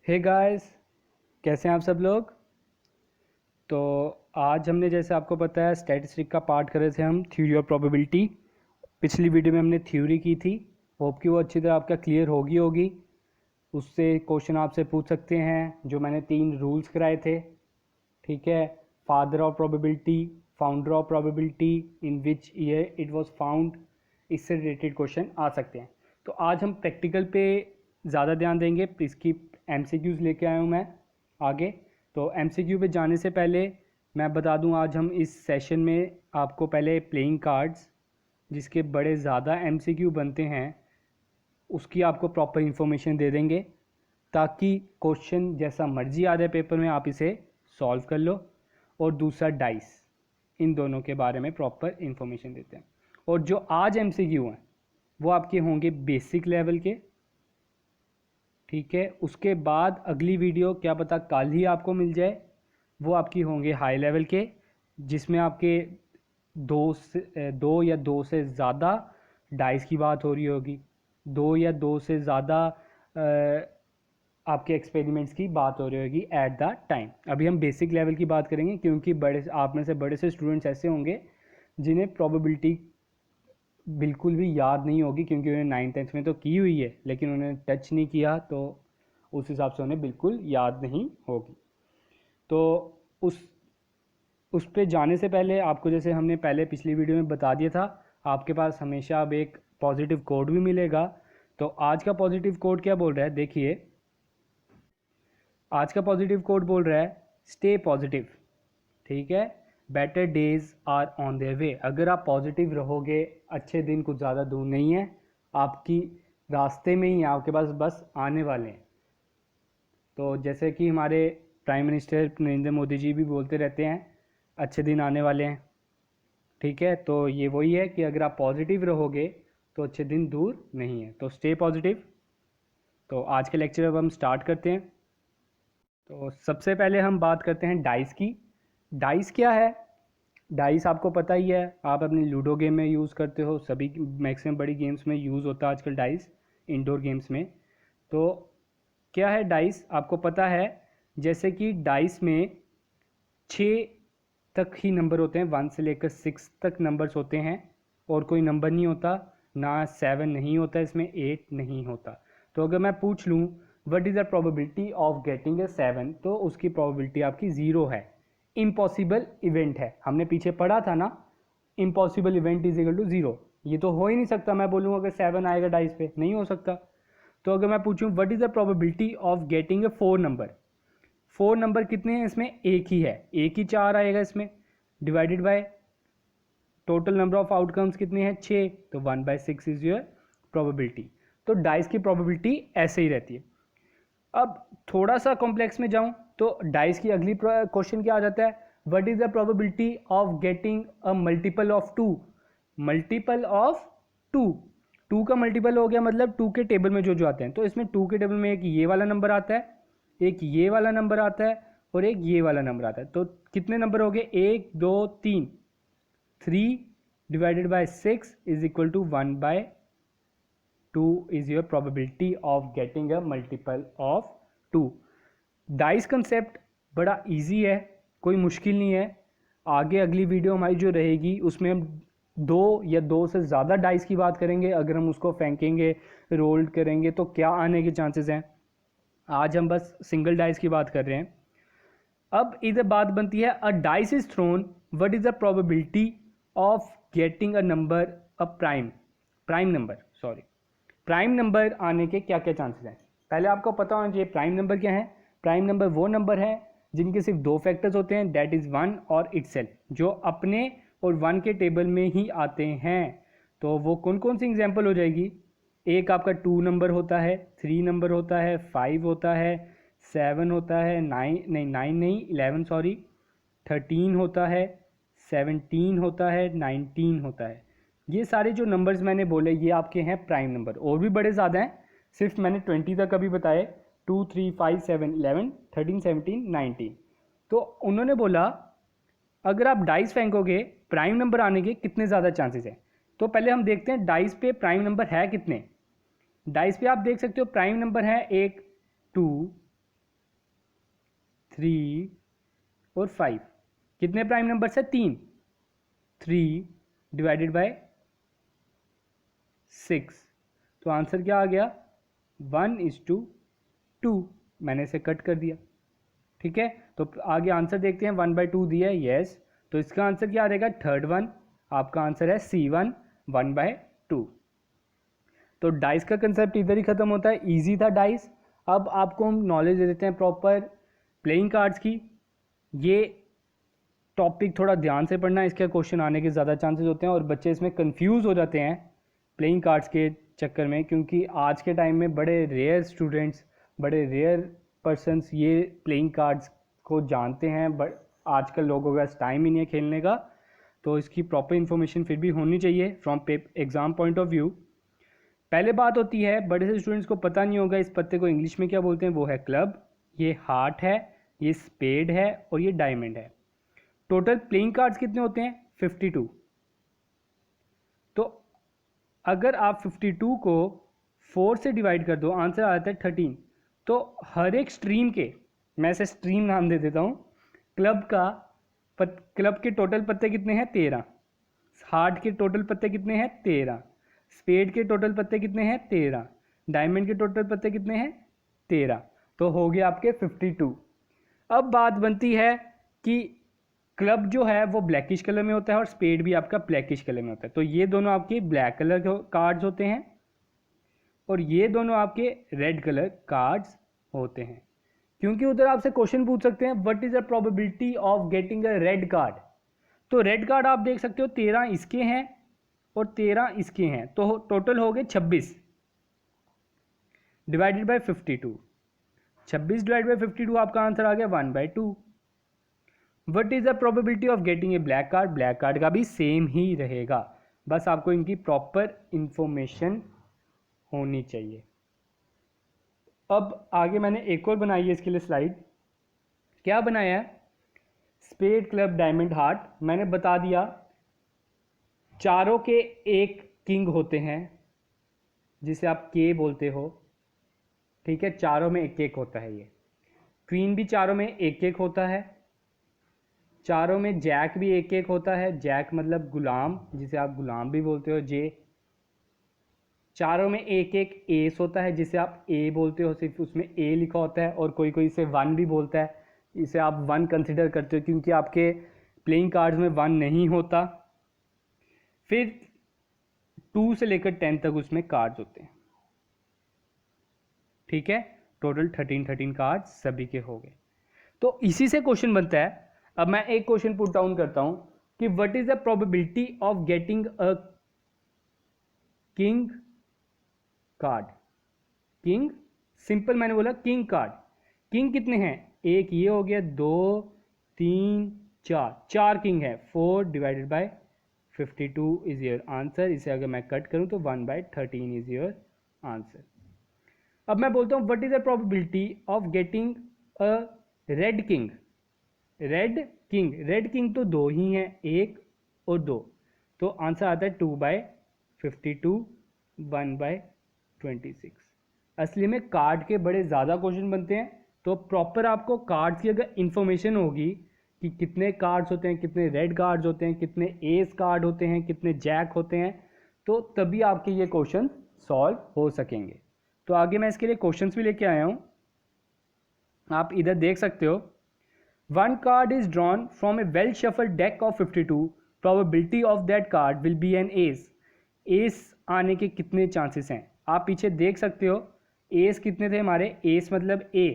Hey guys, कैसे हैं आप सब लोग। तो आज हमने, जैसे आपको पता है, स्टैटिस्टिक का पार्ट कर रहे थे हम, थ्योरी और प्रोबेबिलिटी। पिछली वीडियो में हमने थ्योरी की थी। होप कि वो अच्छी तरह आपका क्लियर होगी। उससे क्वेश्चन आपसे पूछ सकते हैं, जो मैंने 3 रूल्स कराए थे। ठीक है, father of probability, founder of probability, in which year it was found, इससे रिलेटेड क्वेश्चन आ सकते हैं। तो आज हम प्रैक्टिकल पे ज़्यादा ध्यान देंगे। इसकी एमसीक्यूज़ लेके आया हूँ मैं आगे। तो एमसीक्यू पे जाने से पहले मैं बता दूँ, आज हम इस सेशन में आपको पहले प्लेइंग कार्ड्स, जिसके बड़े ज़्यादा एमसीक्यू बनते हैं, उसकी आपको प्रॉपर इन्फॉर्मेशन दे देंगे, ताकि क्वेश्चन जैसा मर्जी आ जाए पेपर में आप इसे सॉल्व कर लो। और दूसरा डाइस, इन दोनों के बारे में प्रॉपर इन्फॉर्मेशन देते हैं। और जो आज एमसीक्यू हैं वो आपके होंगे बेसिक लेवल के। ठीक है, उसके बाद अगली वीडियो क्या पता कल ही आपको मिल जाए, वो आपकी होंगे हाई लेवल के, जिसमें आपके दो या दो से ज़्यादा डाइस की बात हो रही होगी, 2 या 2 से ज़्यादा आपके एक्सपेरिमेंट्स की बात हो रही होगी एट द टाइम। अभी हम बेसिक लेवल की बात करेंगे, क्योंकि बड़े आप में से बड़े से स्टूडेंट्स ऐसे होंगे जिन्हें प्रोबेबिलिटी बिल्कुल भी याद नहीं होगी, क्योंकि उन्हें 9th-10th में तो की हुई है लेकिन उन्हें टच नहीं किया, तो उस हिसाब से उन्हें बिल्कुल याद नहीं होगी। तो उस पे जाने से पहले आपको, जैसे हमने पहले पिछली वीडियो में बता दिया था, आपके पास हमेशा अब एक पॉजिटिव कोड भी मिलेगा। तो आज का पॉजिटिव कोड क्या बोल रहा है, देखिए। आज का पॉजिटिव कोड बोल रहा है स्टे पॉजिटिव। ठीक है, better days are on their way. अगर आप पॉजिटिव रहोगे, अच्छे दिन कुछ ज़्यादा दूर नहीं है, आपकी रास्ते में ही है, आपके पास बस आने वाले हैं। तो जैसे कि हमारे प्राइम मिनिस्टर नरेंद्र मोदी जी भी बोलते रहते हैं, अच्छे दिन आने वाले हैं। ठीक है, तो ये वही है कि अगर आप पॉजिटिव रहोगे तो अच्छे दिन दूर नहीं है। तो स्टे पॉजिटिव। तो आज के लेक्चर अब हम स्टार्ट करते हैं। तो सबसे पहले हम बात करते हैं डाइस की। डाइस क्या है? डाइस आपको पता ही है, आप अपनी लूडो गेम में यूज़ करते हो, सभी मैक्सिमम बड़ी गेम्स में यूज़ होता है आजकल डाइस, इंडोर गेम्स में। तो क्या है डाइस, आपको पता है। जैसे कि डाइस में 6 तक ही नंबर होते हैं, 1 से लेकर 6 तक नंबर्स होते हैं, और कोई नंबर नहीं होता ना। 7 नहीं होता इसमें, 8 नहीं होता। तो अगर मैं पूछ लूँ what is the probability of getting ए 7, तो उसकी प्रोबेबिलिटी आपकी 0 है। इम्पॉसिबल इवेंट है, हमने पीछे पढ़ा था ना, impossible event is equal to 0। ये तो हो ही नहीं सकता, मैं बोलूँगा अगर 7 आएगा डाइस पे, नहीं हो सकता। तो अगर मैं पूछूं what is the probability of getting A 4 number, 4 number कितने हैं इसमें, एक ही है, एक ही 4 आएगा इसमें, divided by total number of outcomes कितने हैं, 6, तो 1/6 इज योर प्रोबेबिलिटी। तो डाइस की प्रोबेबिलिटी ऐसे ही रहती है। अब थोड़ा सा कॉम्प्लेक्स में जाऊं तो डाइस की अगली क्वेश्चन क्या आ जाता है, what is the probability of getting a multiple of 2। Multiple of 2, 2 का मल्टीपल हो गया, मतलब 2 के टेबल में जो जो आते हैं। तो इसमें 2 के टेबल में एक ये वाला नंबर आता है, एक ये वाला नंबर आता है, और एक ये वाला नंबर आता है। तो कितने नंबर हो गए, 1 2 3, 3 divided by 6 is equal to 1/2 is your probability of getting a multiple of 2। Dice concept बड़ा इजी है, कोई मुश्किल नहीं है। आगे अगली वीडियो हमारी जो रहेगी उसमें हम 2 से ज़्यादा डाइस की बात करेंगे। अगर हम उसको फेंकेंगे, रोल्ड करेंगे, तो क्या आने के चांसेस हैं। आज हम बस सिंगल डाइस की बात कर रहे हैं। अब इधर बात बनती है, अ dice is throne, what is the probability of getting a number, a prime number, sorry, prime number आने के क्या क्या चांसेस हैं। पहले आपको पता होना चाहिए प्राइम नंबर क्या है। प्राइम नंबर वो नंबर है जिनके सिर्फ 2 फैक्टर्स होते हैं, दैट इज़ 1 और इटसेल्फ, जो अपने और 1 के टेबल में ही आते हैं। तो वो कौन कौन सी एग्जांपल हो जाएगी, एक आपका 2 नंबर होता है, 3 नंबर होता है, 5 होता है, 7 होता है, 9 नहीं 11 सॉरी, 13 होता है, 17 होता है, 19 होता है। ये सारे जो नंबर्स मैंने बोले ये आपके हैं प्राइम नंबर। और भी बड़े ज़्यादा हैं, सिर्फ मैंने 20 तक अभी बताए, 2 3 5 7 11 13 17 19। तो उन्होंने बोला अगर आप डाइस फेंकोगे प्राइम नंबर आने के कितने ज़्यादा चांसेस हैं। तो पहले हम देखते हैं डाइस पे प्राइम नंबर है कितने। डाइस पे आप देख सकते हो प्राइम नंबर है 1 2 3 और 5। कितने प्राइम नंबर्स है? 3। 3 डिवाइडेड बाय 6, तो आंसर क्या आ गया? 1:2। मैंने इसे कट कर दिया। ठीक है, तो आगे आंसर देखते हैं। 1/2 दिया है, यस, तो इसका आंसर क्या आ जाएगा? Third one. आपका आंसर है C1, 1/2। तो डाइस का कंसेप्ट इधर ही खत्म होता है। इजी था डाइस। अब आपको हम नॉलेज दे देते हैं प्रॉपर प्लेइंग कार्ड्स की। ये टॉपिक थोड़ा ध्यान से पढ़ना, इसके क्वेश्चन आने के ज़्यादा चांसेस होते हैं और बच्चे इसमें कंफ्यूज हो जाते हैं प्लेइंग कार्ड्स के चक्कर में, क्योंकि आज के टाइम में बड़े रेयर स्टूडेंट्स, बड़े रेयर पर्सन्स ये प्लेइंग कार्ड्स को जानते हैं। बट आजकल लोगों का टाइम ही नहीं है खेलने का, तो इसकी प्रॉपर इन्फॉर्मेशन फिर भी होनी चाहिए from exam point of view. पहले बात होती है, बड़े से स्टूडेंट्स को पता नहीं होगा इस पत्ते को इंग्लिश में क्या बोलते हैं। वो है क्लब, ये हार्ट है, ये स्पेड है और ये डायमंड है। टोटल प्लेइंग कार्ड्स कितने होते हैं? 52। तो अगर आप 52 को 4 से डिवाइड कर दो, आंसर आ जाता है 13। तो हर एक स्ट्रीम के, मैं इसे स्ट्रीम नाम दे देता हूँ, क्लब के टोटल पत्ते कितने हैं? 13। हार्ट के टोटल पत्ते कितने हैं? 13। स्पेड के टोटल पत्ते कितने हैं? 13। डायमंड के टोटल पत्ते कितने हैं? 13। तो हो गया आपके 52। अब बात बनती है कि क्लब जो है वो ब्लैकिश कलर में होता है और स्पेड भी आपका ब्लैकिश कलर में होता है। तो ये दोनों आपके ब्लैक कलर के कार्ड्स होते हैं और ये दोनों आपके रेड कलर कार्ड्स होते हैं। क्योंकि उधर आपसे क्वेश्चन पूछ सकते हैं, what is the probability of getting a red card. तो रेड कार्ड आप देख सकते हो 13 इसके हैं और 13 इसके हैं, तो टोटल हो गए 26 डिवाइडेड बाय 52। 26 डिवाइड बाय 52 आपका आंसर आ गया 1/2। What is the probability of getting A black card? Black card का भी सेम ही रहेगा, बस आपको इनकी प्रॉपर इंफॉर्मेशन होनी चाहिए। अब आगे मैंने एक और बनाई है इसके लिए स्लाइड। क्या बनाया है? Spade, club, diamond, heart. मैंने बता दिया चारों के एक किंग होते हैं जिसे आप के बोलते हो। ठीक है, चारों में एक एक होता है। ये क्वीन भी चारों में एक एक होता है। चारों में जैक भी एक एक होता है। जैक मतलब गुलाम, जिसे आप गुलाम भी बोलते हो, जे। चारों में एक एक एस होता है जिसे आप ए बोलते हो, सिर्फ उसमें ए लिखा होता है। और कोई कोई इसे 1 भी बोलता है, इसे आप 1 कंसिडर करते हो क्योंकि आपके प्लेइंग कार्ड्स में 1 नहीं होता। फिर 2 से लेकर 10 तक उसमें कार्ड्स होते हैं। ठीक है, टोटल 13 कार्ड्स सभी के हो गए। तो इसी से क्वेश्चन बनता है। अब मैं एक क्वेश्चन पुट डाउन करता हूं कि what is the probability of getting a king card. King simple, मैंने बोला किंग कार्ड। किंग कितने हैं? एक ये हो गया, 2 3 4, 4 किंग है। 4 divided by 52 is your answer. इसे अगर मैं कट करूं तो 1/13 इज योर आंसर। अब मैं बोलता हूं what is the probability of getting a red king. Red king तो 2 ही हैं, 1 और 2, तो आंसर आता है 2/52, 1/26। असली में कार्ड के बड़े ज़्यादा क्वेश्चन बनते हैं। तो प्रॉपर आपको कार्ड्स की अगर इंफॉर्मेशन होगी कि कितने कार्ड्स होते हैं, कितने रेड कार्ड्स होते हैं, कितने एस कार्ड होते हैं, कितने जैक होते हैं, तो तभी आपके ये क्वेश्चन सॉल्व हो सकेंगे। तो आगे मैं इसके लिए क्वेश्चंस भी लेके आया हूँ, आप इधर देख सकते हो। One card is drawn from a well shuffled deck of 52. Probability of that card will be an ace. Ace आने के कितने चांसेस हैं? आप पीछे देख सकते हो। एस कितने थे हमारे? एस मतलब ए।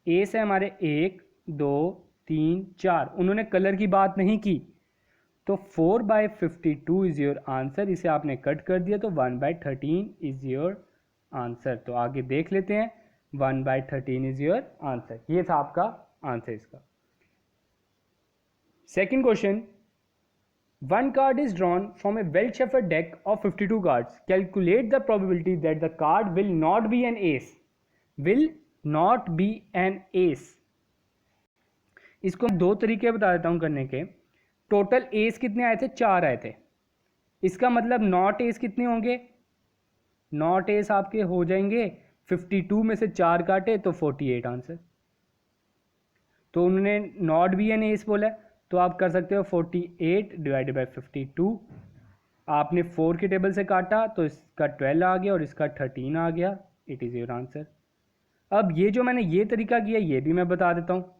एस है हमारे 1 2 3 4। उन्होंने कलर की बात नहीं की, तो 4/52 इज योर आंसर। इसे आपने कट कर दिया तो 1/13 इज योर आंसर। तो आगे देख लेते हैं। 1/13 इज योर आंसर। ये था आपका आंसर इसका। Second question, one card is drawn from a well shuffled deck of 52 cards. Calculate the probability that the card will not be an ace. Will not be an ace. इसको दो तरीके बता देता हूं करने के। टोटल एस कितने आए थे? 4 आए थे। इसका मतलब नॉट एस कितने होंगे? नॉट एस आपके हो जाएंगे 52 में से 4 काटे तो 48 आंसर। तो उन्होंने नॉट बी एन एस बोला है, तो आप कर सकते हो 48 डिवाइडेड बाई 52। आपने 4 के टेबल से काटा तो इसका 12 आ गया और इसका 13 आ गया। It is your answer. अब ये जो मैंने ये तरीका किया ये भी मैं बता देता हूँ।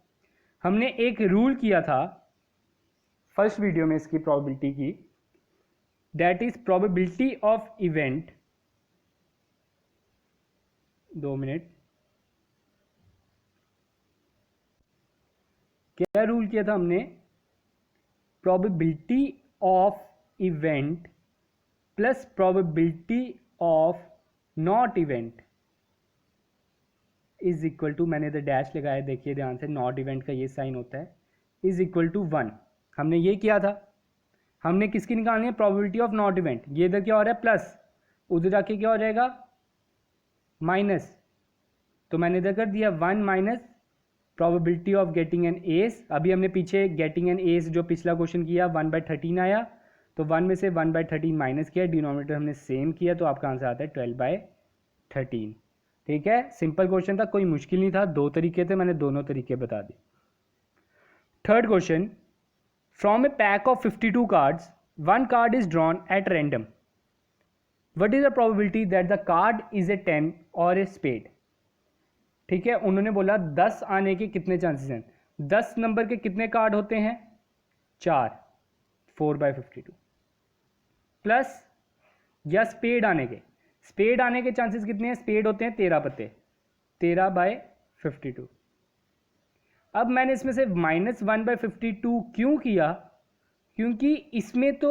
हमने एक रूल किया था फर्स्ट वीडियो में इसकी प्रोबेबिलिटी की, that is probability of event, 2 minute, क्या रूल किया था हमने, probability of event plus probability of not event is equal to, मैंने इधर डैश लगाया देखिए ध्यान से, नॉट इवेंट का ये साइन होता है, इज इक्वल टू 1। हमने ये किया था। हमने किसकी निकालनी है, प्रोबेबिलिटी ऑफ नॉट इवेंट। ये इधर क्या हो रहा है प्लस, उधर जाके क्या हो जाएगा माइनस, तो मैंने इधर कर दिया 1 minus probability of getting an S. अभी हमने पीछे गेटिंग एन एस जो पिछला क्वेश्चन किया 1/13 आया, तो 1 में से 1/13 माइनस किया, डिनोमिनेटर हमने सेम किया, तो आपका आंसर आता है 12/13। ठीक है, सिंपल क्वेश्चन था, कोई मुश्किल नहीं था, 2 तरीके थे, मैंने दोनों तरीके बता दिए। Third question, from A pack of 52 cards 1 card is drawn at random, what is the probability that the card is a 10 और ए स्पेड। ठीक है, उन्होंने बोला 10 आने के कितने चांसेस हैं, 10 नंबर के कितने कार्ड होते हैं, 4, 4/52 प्लस, या स्पेड आने के, स्पेड आने के चांसेस कितने हैं, स्पेड होते हैं 13 पत्ते, 13/52। अब मैंने इसमें से -1/52 क्यों किया, क्योंकि इसमें तो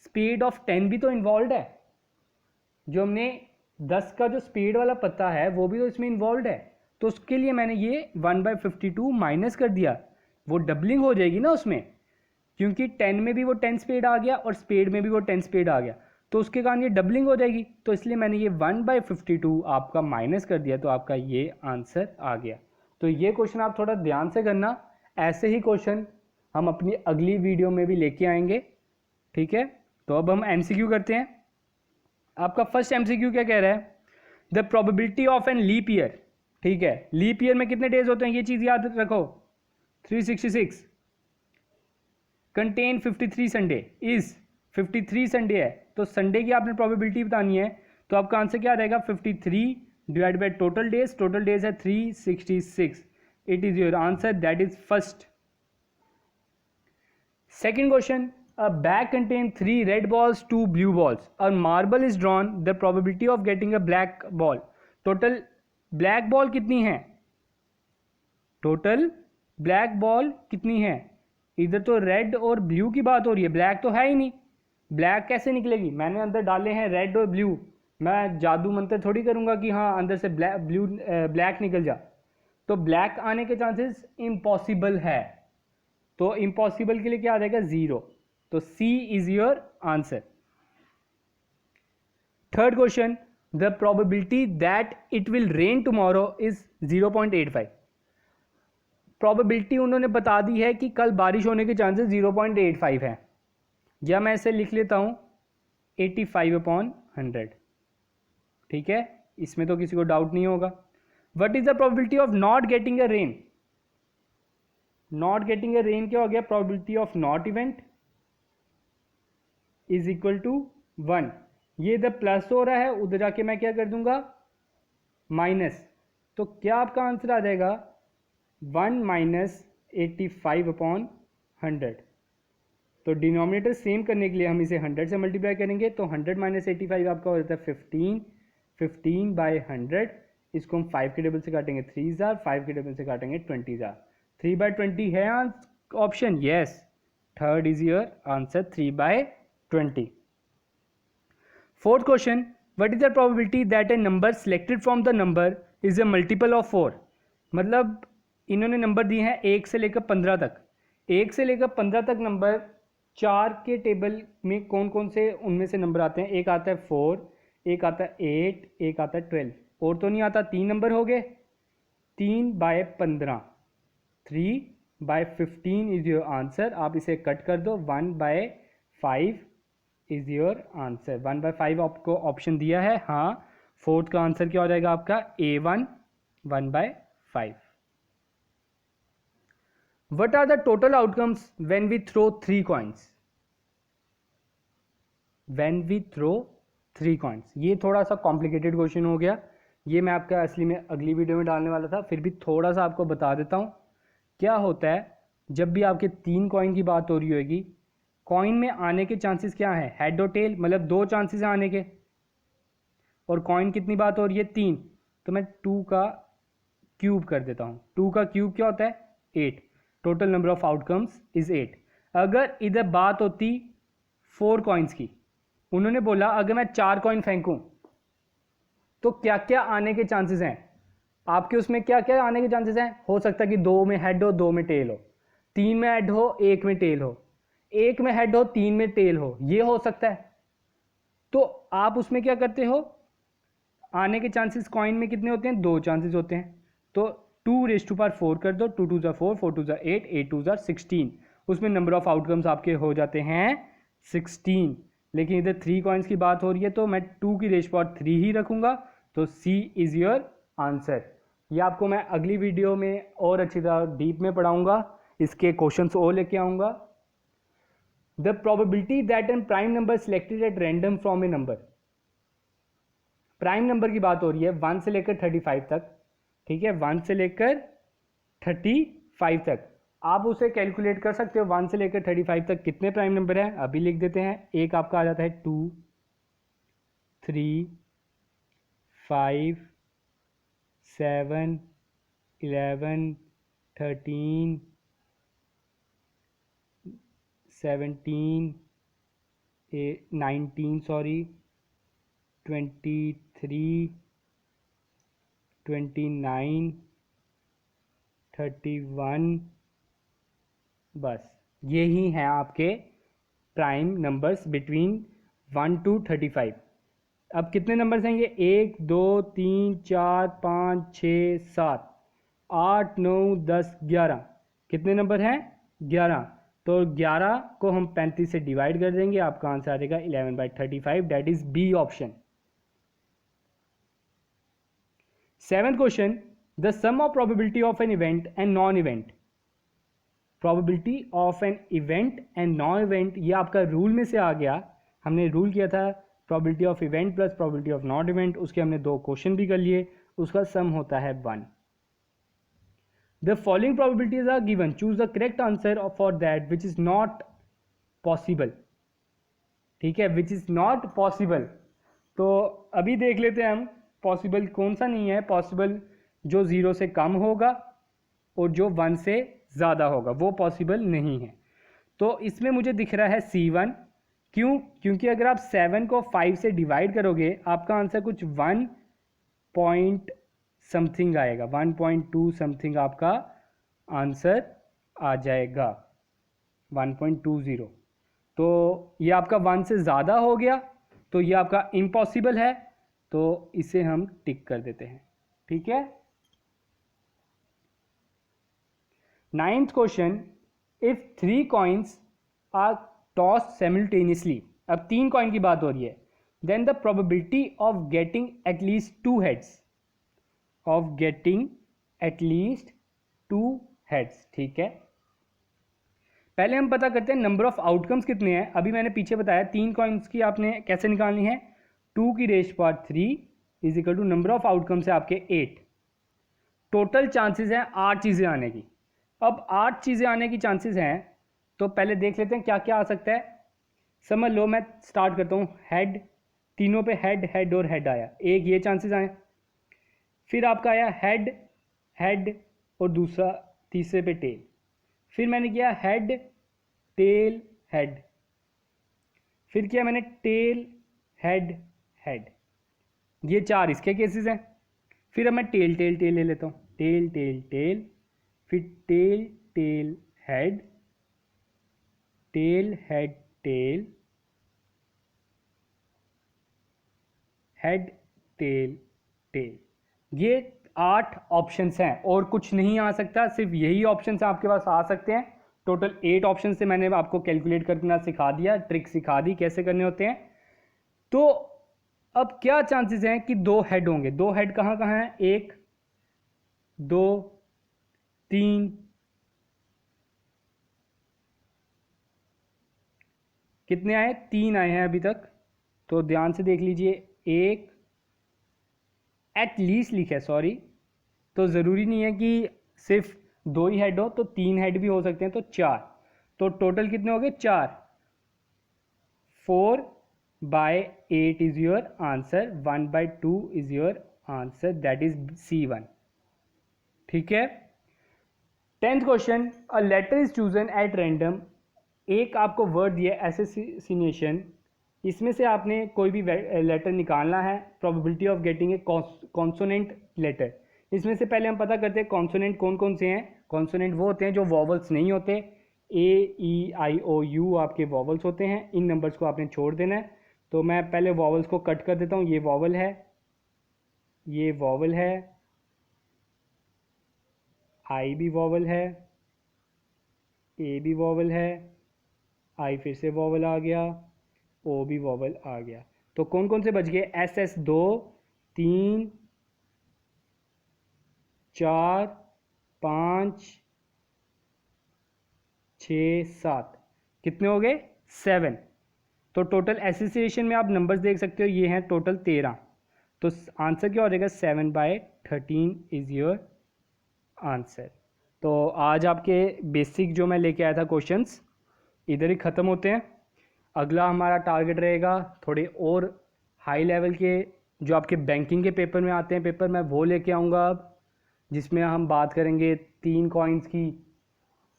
स्पेड ऑफ 10 भी तो इन्वॉल्व है, जो हमने 10 का जो स्पेड वाला पत्ता है वो भी तो इसमें इन्वॉल्व है, तो उसके लिए मैंने ये 1/52 माइनस कर दिया, वो डबलिंग हो जाएगी ना उसमें, क्योंकि 10 में भी वो 10 स्पेड आ गया और स्पेड में भी वो 10 स्पेड आ गया, तो उसके कारण ये डबलिंग हो जाएगी, तो इसलिए मैंने ये 1/52 आपका माइनस कर दिया, तो आपका ये आंसर आ गया। तो ये क्वेश्चन आप थोड़ा ध्यान से करना, ऐसे ही क्वेश्चन हम अपनी अगली वीडियो में भी लेके आएंगे। ठीक है, तो अब हम MCQ करते हैं। आपका फर्स्ट MCQ क्या कह रहा है, the probability of an leap year. ठीक है, लीप ईयर में कितने डेज होते हैं ये चीज़ याद रखो, 366, कंटेन 53 संडे, इज 53 संडे है, तो संडे की आपने प्रोबेबिलिटी बतानी है, तो आपका आंसर क्या रहेगा 53 डिवाइड बाई टोटल डेज है 366। It is your answer, that is first. Second question, a bag contains 3 red balls, 2 blue balls. A marble is drawn. The probability of getting a black ball. Total black ball कितनी है, total black ball कितनी है, इधर तो red और blue की बात हो रही है, ब्लैक तो है ही नहीं, ब्लैक कैसे निकलेगी, मैंने अंदर डाले हैं रेड और ब्लू, मैं जादू मंत्र थोड़ी करूंगा कि हाँ अंदर से ब्लैक निकल जा, तो ब्लैक आने के चांसेस इम्पॉसिबल है, तो इम्पॉसिबल के लिए क्या आ जाएगा 0, तो C is your answer. Third question, the probability that it will rain tomorrow is 0.85। Probability उन्होंने बता दी है कि कल बारिश होने के चांसेस 0.85 है, या मैं इसे लिख लेता हूं 85/100। ठीक है, इसमें तो किसी को डाउट नहीं होगा। What is the probability of not getting a rain, not getting a rain क्या हो गया, probability of not event is equal to 1। ये इधर प्लस हो रहा है, उधर जाके मैं क्या कर दूंगा माइनस, तो क्या आपका आंसर आ जाएगा 1 माइनस 85/100। तो डिनोमिनेटर सेम करने के लिए हम इसे 100 से मल्टीप्लाई करेंगे, तो 100 माइनस 85 आपका हो जाता है 15, 15/100, इसको हम 5 के टेबल से काटेंगे 3 जार, 5 के टेबल से काटेंगे 20 जार, 3/20 है option, yes, third is your answer 3/20। Fourth question, what is the probability that A number selected from the number is a multiple of 4। मतलब इन्होंने नंबर दिए हैं 1 से लेकर 15 तक, 1 से लेकर 15 तक नंबर, 4 के टेबल में कौन कौन से उनमें से नंबर आते हैं, एक आता है 4, एक आता है 8, एक आता है 12, और तो नहीं आता, 3 नंबर हो गए, 3/15, 3/15 इज योर आंसर। आप इसे कट कर दो, 1/5 इज योर आंसर, 1/5 आपको ऑप्शन दिया है, हाँ, फोर्थ का आंसर क्या हो जाएगा आपका A1, 1/5। What are the total outcomes when we throw 3 coins? When we throw 3 coins. ये थोड़ा सा कॉम्प्लिकेटेड क्वेश्चन हो गया, ये मैं आपका असली में अगली वीडियो में डालने वाला था, फिर भी थोड़ा सा आपको बता देता हूँ। क्या होता है जब भी आपके 3 कॉइन की बात हो रही होगी, कॉइन में आने के चांसेस क्या है, हेड और टेल, मतलब 2 चांसेस हैं आने के, और कॉइन कितनी बात हो रही है, 3, तो मैं 2 का क्यूब कर देता हूँ। 2 का क्यूब क्या होता है, 8। Total number of outcomes is 8। अगर इधर बात होती 4 कॉइन्स की, उन्होंने बोला अगर मैं 4 कॉइन फेंकूं तो क्या क्या आने के चांसेस हैं आपके, उसमें क्या क्या आने के चांसेस हैं, हो सकता है कि 2 में हेड हो 2 में टेल हो, 3 में हेड हो 1 में टेल हो, 1 में हेड हो 3 में टेल हो, ये हो सकता है। तो आप उसमें क्या करते हो, आने के चांसेस कॉइन में कितने होते हैं, 2 चांसेस होते हैं, तो 2⁴ कर दो, 2 2 ज़ा 4, 4 2 ज़ा 8, 8 2 ज़ा 16, उसमें नंबर ऑफ आउटकम्स आपके हो जाते हैं 16। लेकिन इधर 3 कॉइन्स की बात हो रही है तो मैं 2⁻³ ही रखूंगा, तो सी इज़ योर आंसर। ये आपको मैं अगली वीडियो में और अच्छी तरह डीप में पढ़ाऊंगा, इसके क्वेश्चंस और लेके आऊँगा। The probability that an prime number selected at random from a number, prime number की बात हो रही है 1 से लेकर 35 तक, ठीक है, 1 से लेकर 35 तक, आप उसे कैलकुलेट कर सकते हो 1 से लेकर 35 तक कितने प्राइम नंबर हैं, अभी लिख देते हैं। एक आपका आ जाता है 2 3 5 7 11 13 17 19 सॉरी 23 29 31, बस यही हैं आपके प्राइम नंबर्स बिटवीन 1 to 35। अब कितने नंबर्स हैं ये, 1 2 3 4 5 6 7 8 9 10 11, कितने नंबर हैं, 11। तो 11 को हम 35 से डिवाइड कर देंगे, आपका आंसर आ जाएगा 11/35, that is B option. 7th question, the sum of probability of an event and non event, probability of an event and non event, ये आपका रूल में से आ गया, हमने रूल किया था probability of event plus probability of non event, उसके हमने 2 क्वेश्चन भी कर लिए, उसका सम होता है 1। The following probabilities are given, choose the correct answer for that which is not possible, ठीक है, विच इज नॉट पॉसिबल। तो अभी देख लेते हैं हम पॉसिबल कौन सा नहीं है, पॉसिबल जो 0 से कम होगा और जो 1 से ज़्यादा होगा वो पॉसिबल नहीं है। तो इसमें मुझे दिख रहा है C1, क्यों, क्योंकि अगर आप 7 को 5 से डिवाइड करोगे आपका आंसर कुछ 1 पॉइंट समथिंग आएगा, 1.2 समथिंग आपका आंसर आ जाएगा, 1.20। तो ये आपका 1 से ज़्यादा हो गया, तो ये आपका इम्पॉसिबल है, तो इसे हम टिक कर देते हैं, ठीक है। 9th question, if 3 coins are tossed simultaneously, अब 3 कॉइन की बात हो रही है, then the probability of getting at least 2 heads, of getting at least 2 heads, ठीक है। पहले हम पता करते हैं नंबर ऑफ आउटकम्स कितने हैं। अभी मैंने पीछे बताया 3 कॉइन्स की आपने कैसे निकालनी है, 2⁻³ is equal to number of outcomes है आपके 8, टोटल चांसेस हैं 8 चीज़ें आने की। अब 8 चीज़ें आने की चांसेस हैं, तो पहले देख लेते हैं क्या क्या आ सकता है। समझ लो मैं स्टार्ट करता हूँ, हेड, तीनों पे हेड हेड और हेड आया, एक ये चांसेस आए, फिर आपका आया हेड हेड और दूसरा तीसरे पे टेल, फिर मैंने किया हेड टेल हेड, फिर किया मैंने टेल हेड हेड, ये 4 इसके केसेस हैं। फिर अब मैं टेल टेल टेल ले लेता हूँ, टेल टेल टेल, फिर tail tail head, tail head tail, head tail tail, ये 8 ऑप्शंस हैं और कुछ नहीं आ सकता, सिर्फ यही ऑप्शंस आपके पास आ सकते हैं। टोटल 8 ऑप्शन से मैंने आपको कैलकुलेट करना सिखा दिया, ट्रिक सिखा दी कैसे करने होते हैं। तो अब क्या चांसेस हैं कि 2 हेड होंगे, 2 हेड कहाँ हैं, 1 2 3 कितने आए? 3 आए हैं अभी तक, तो ध्यान से देख लीजिए। एक एट लीस्ट लिखा है, सॉरी, तो ज़रूरी नहीं है कि सिर्फ 2 ही हेड हो, तो 3 हेड भी हो सकते हैं, तो 4। तो टोटल कितने हो गए? 4। 4/8 is your answer, 1/2 is your answer, that is C1। ठीक है। 10th question, a letter is chosen at random. एक आपको वर्ड दिया एसेसिनेशन, इसमें से आपने कोई भी लेटर निकालना है, probability of getting a consonant letter. इसमें से पहले हम पता करते हैं कॉन्सोनेंट कौन कौन से हैं। कॉन्सोनेंट वो होते हैं जो वॉवल्स नहीं होते। A, E, I, O, U आपके वॉवल्स होते हैं, इन नंबर्स को आपने छोड़ देना है। तो मैं पहले वॉवल्स को कट कर देता हूँ। ये वॉवल है, ये वॉवल है, आई भी वॉवल है, ए भी वॉवल है, आई फिर से वॉवल आ गया, ओ भी वॉवल आ गया। तो कौन कौन से बच गए? SS 2, 3, 4, 5, 6, 7, कितने हो गए? 7। तो टोटल एसोसिएशन में आप नंबर्स देख सकते हो, ये हैं टोटल 13। तो आंसर क्या हो जाएगा? 7/13 इज योर आंसर। तो आज आपके बेसिक जो मैं लेके आया था क्वेश्चंस इधर ही ख़त्म होते हैं। अगला हमारा टारगेट रहेगा थोड़े और हाई लेवल के, जो आपके बैंकिंग के पेपर में आते हैं पेपर, मैं वो लेके आऊँगा अब, जिसमें हम बात करेंगे 3 कॉइन्स की,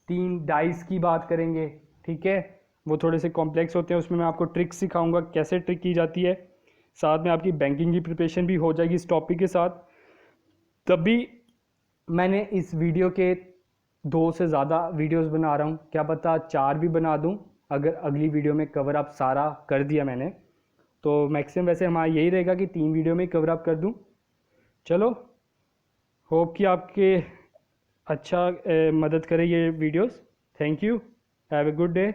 3 डाइस की बात करेंगे। ठीक है, वो थोड़े से कॉम्प्लेक्स होते हैं, उसमें मैं आपको ट्रिक्स सिखाऊंगा कैसे ट्रिक की जाती है। साथ में आपकी बैंकिंग की प्रिपरेशन भी हो जाएगी इस टॉपिक के साथ। तभी मैंने इस वीडियो के 2 से ज़्यादा वीडियोस बना रहा हूँ, क्या पता 4 भी बना दूँ अगर अगली वीडियो में कवर अप सारा कर दिया मैंने। तो मैक्सिमम वैसे हमारा यही रहेगा कि 3 वीडियो में कवर अप कर दूँ। चलो, होप कि आपके अच्छा मदद करे ये videos. Thank you, have a good day.